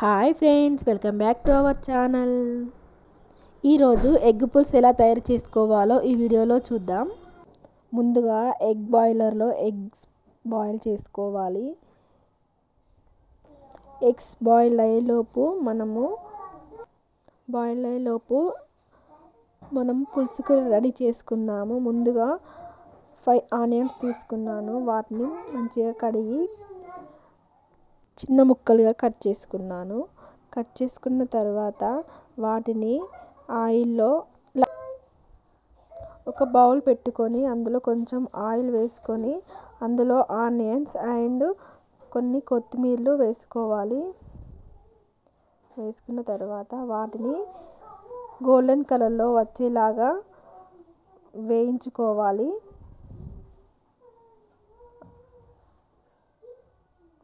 Hi friends, welcome back to our channel. ఈరోజు egg pulls ఎలా తయారు చేసుకోవాలో ఈ వీడియోలో చూద్దాం. ముందుగా ఎగ్ బాయిలర్లో ఎగ్స్ బాయిల్ చేసుకోవాలి. ఎగ్స్ బాయిల్ అయ్యేలోపు మనం పులుసుకు రెడీ చేసుకుందాము. ముందుగా 5 ఆనియన్స్ తీసుకున్నాను. వాటిని మంచిగా కడిగి చిన్న ముక్కలుగా కట్ చేసుకున్నాను. కట్ చేసుకున్న తర్వాత వాటిని ఆయిల్లో ఒక బౌల్ పెట్టుకొని అందులో కొంచెం ఆయిల్ వేసుకొని అందులో ఆనియన్స్ అండ్ కొన్ని కొత్తిమీరలు వేసుకోవాలి. వేసుకున్న తర్వాత వాటిని గోల్డెన్ కలర్లో వచ్చేలాగా వేయించుకోవాలి.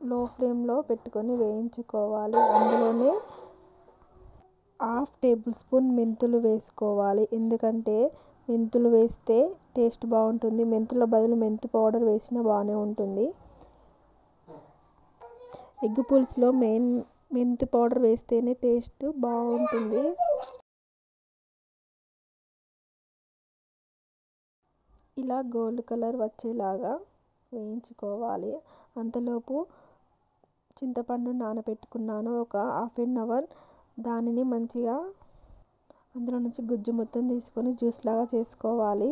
లో ఫ్లేమ్లో పెట్టుకొని వేయించుకోవాలి. అందులోనే 1/2 టేబుల్ స్పూన్ మెంతులు వేసుకోవాలి. ఎందుకంటే మెంతులు వేస్తే టేస్ట్ బాగుంటుంది. మెంతుల బదులు మెంతి పౌడర్ వేసినా బాగానే ఉంటుంది. ఎగ్ పులుసులో మెయిన్ మెంతి పౌడర్ వేస్తేనే టేస్ట్ బాగుంటుంది. ఇలా గోల్డ్ కలర్ వచ్చేలాగా వేయించుకోవాలి. అంతలోపు చింతపండు నానబెట్టుకున్నాను. ఒక 1/2 అవర్ దానిని మంచిగా అందులో నుంచి గుజ్జు మొత్తం తీసుకొని జ్యూస్ లాగా చేసుకోవాలి.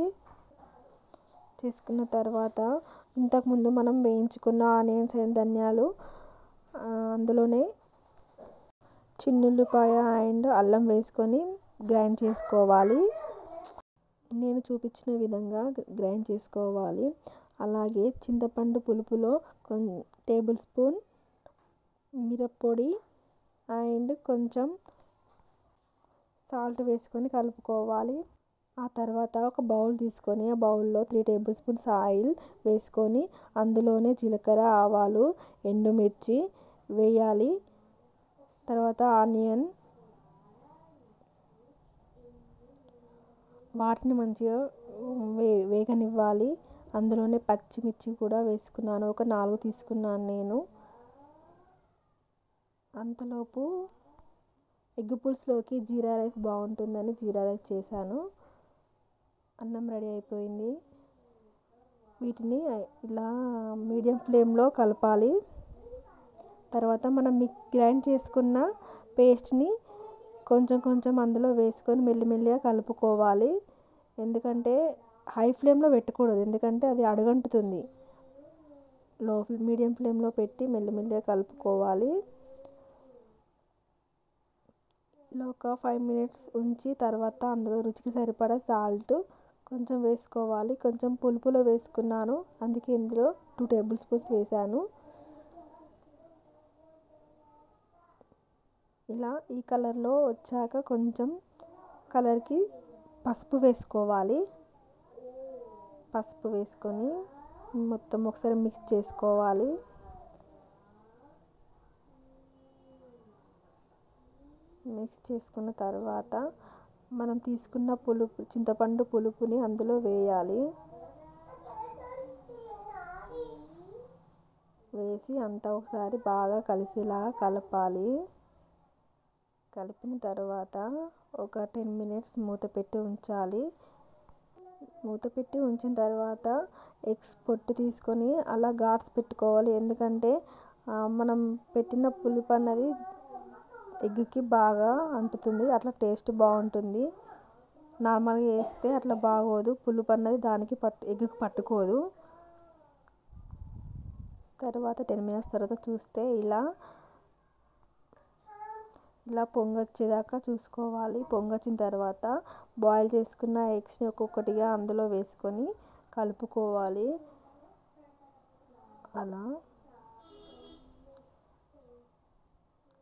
చేసుకున్న తర్వాత ఇంతకుముందు మనం వేయించుకున్న ఆనియన్స్ అండ్ ధనియాలు అందులోనే చిన్నుల్లిపాయ అండ్ అల్లం వేసుకొని గ్రైండ్ చేసుకోవాలి. నేను చూపించిన విధంగా గ్రైండ్ చేసుకోవాలి. అలాగే చింతపండు పులుపులో 1 టేబుల్ స్పూన్ మిరప్పొడి అండ్ కొంచెం సాల్ట్ వేసుకొని కలుపుకోవాలి. ఆ తర్వాత ఒక బౌల్ తీసుకొని ఆ బౌల్లో 3 టేబుల్ స్పూన్స్ ఆయిల్ వేసుకొని అందులోనే జీలకర్ర, ఆవాలు, ఎండుమిర్చి వేయాలి. తర్వాత ఆనియన్ వాటిని మంచిగా వేగనివ్వాలి. అందులోనే పచ్చిమిర్చి కూడా వేసుకున్నాను. ఒక 4 తీసుకున్నాను నేను. అంతలోపు ఎగ్ పులుసులోకి జీరా రైస్ బాగుంటుందని జీరా రైస్ చేశాను. అన్నం రెడీ అయిపోయింది. వీటిని ఇలా మీడియం ఫ్లేమ్లో కలపాలి. తర్వాత మనం గ్రైండ్ చేసుకున్న పేస్ట్ని కొంచెం కొంచెం అందులో వేసుకొని మెల్లిమెల్లిగా కలుపుకోవాలి. ఎందుకంటే హై ఫ్లేమ్లో పెట్టకూడదు, ఎందుకంటే అది అడుగంటుతుంది. మీడియం ఫ్లేమ్లో పెట్టి మెల్లిమెల్లిగా కలుపుకోవాలి. ఇలా ఒక 5 మినిట్స్ ఉంచి తర్వాత అందులో రుచికి సరిపడా సాల్ట్ కొంచెం వేసుకోవాలి. కొంచెం పులుపులో వేసుకున్నాను, అందుకే ఇందులో 2 టేబుల్ స్పూన్స్ వేసాను. ఇలా ఈ కలర్లో వచ్చాక కొంచెం కలర్కి పసుపు వేసుకోవాలి. పసుపు వేసుకొని మొత్తం ఒకసారి మిక్స్ చేసుకోవాలి. మిక్స్ చేసుకున్న తర్వాత మనం తీసుకున్న చింతపండు పులుపుని అందులో వేయాలి. వేసి అంతా ఒకసారి బాగా కలిసేలాగా కలపాలి. కలిపిన తర్వాత ఒక 10 మినిట్స్ మూత పెట్టి ఉంచాలి. మూత పెట్టి ఉంచిన తర్వాత ఎగ్స్ పొట్టు తీసుకొని అలా ఘాట్స్ పెట్టుకోవాలి. ఎందుకంటే మనం పెట్టిన పులుపు అన్నది ఎగ్కి బాగా అంటుతుంది. అట్లా టేస్ట్ బాగుంటుంది. నార్మల్గా వేస్తే అట్లా బాగోదు. పులుపు అన్నది దానికి ఎగ్కి పట్టుకోదు. తర్వాత 10 మినిట్స్ తర్వాత చూస్తే ఇలా పొంగొచ్చేదాకా చూసుకోవాలి. పొంగొచ్చిన తర్వాత బాయిల్ చేసుకున్న ఎగ్స్ని ఒక్కొక్కటిగా అందులో వేసుకొని కలుపుకోవాలి. అలా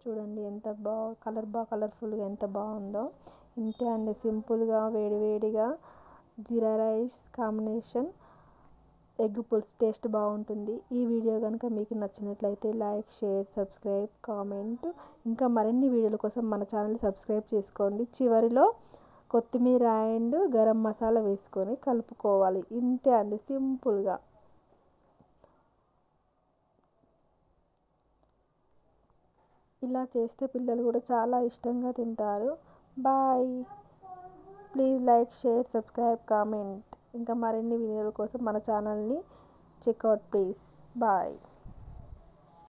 చూడండి ఎంత కలర్ఫుల్గా ఎంత బాగుందో. ఇంతే అండి, సింపుల్గా వేడివేడిగా జీరా రైస్ కాంబినేషన్ ఎగ్ పులుసు టేస్ట్ బాగుంటుంది. ఈ వీడియో కనుక మీకు నచ్చినట్లయితే లైక్, షేర్, సబ్స్క్రైబ్, కామెంట్. ఇంకా మరిన్ని వీడియోల కోసం మన ఛానల్ సబ్స్క్రైబ్ చేసుకోండి. చివరిలో కొత్తిమీర అండ్ గరం మసాలా వేసుకొని కలుపుకోవాలి. ఇంతే అండి, సింపుల్గా. ఇలా చేస్తే పిల్లలు కూడా చాలా ఇష్టంగా తింటారు. Bye. Please like, share, subscribe, comment. ఇంకా మరిన్ని వీడియోల కోసం మన ఛానల్ని చెక్అవుట్ ప్లీజ్. బాయ్.